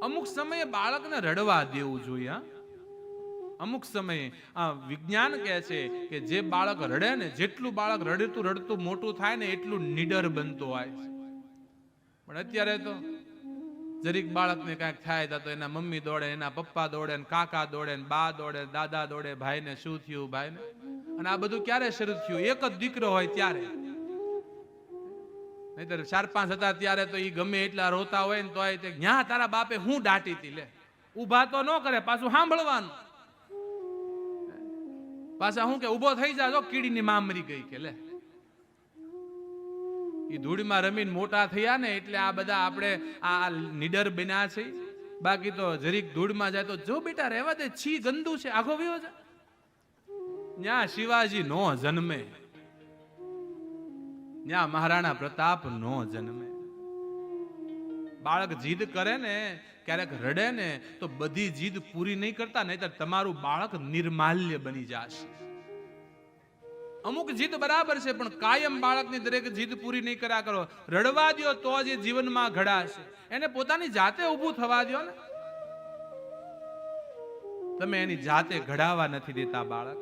અમુક સમયે બાળકને રડવા દેવું જોઈએ. હા, અમુક સમયે આ વિજ્ઞાન કહે છે કે જે બાળક રડે ને, જેટલું બાળક રડતું રડતું મોટું થાય ને એટલું નીડર બનતું હોય છે. પણ અત્યારે તો જરીક બાળકને કાંઈક થાય તો એના મમ્મી દોડે, એના પપ્પા દોડે, કાકા દોડે, બા દોડે, દાદા દોડે, ભાઈને શું થયું ભાઈને. અને આ બધું ક્યારે શરૂ થયું? એક જ દીકરો હોય ત્યારે. નહીતર 4-5 હતા ત્યારે તો એ ગમે એટલા રોતા હોય ને તો ન્યા તારા બાપે હું દાટી હતી લે, ઊભા તો ન કરે, પાછું સાંભળવાનું. પાછા હું કે ઊભો થઈ જાજો, કીડીની માં મરી ગઈ કે લે. એ ધૂળમાં રમીને મોટા થયા ને એટલે આ બધા આપણે આ નીડર બન્યા છે. બાકી તો જરીક ધૂળમાં જાય તો જો બેટા રહેવા દે, છી ગંદુ છે, આખો વિયો છે. ન્યા શિવાજી નો જન્મે, ન્યા મહારાણા પ્રતાપ નો જન્મે. બાળક જીદ કરે ને, ક્યારેક રડે ને તો બધી જીદ પૂરી નહીં કરતા, નહીતર તમારું બાળક નિર્માલ્ય બની જશે. અમુક જીદ બરાબર છે પણ કાયમ બાળકની દરેક જીદ પૂરી નહીં કર્યા કરો. રડવા દો તો જ એ જીવનમાં ઘડાશે. એને પોતાની જાતે ઊભું થવા દો ને. તમે એની જાતે ઘડાવા નથી દેતા બાળક.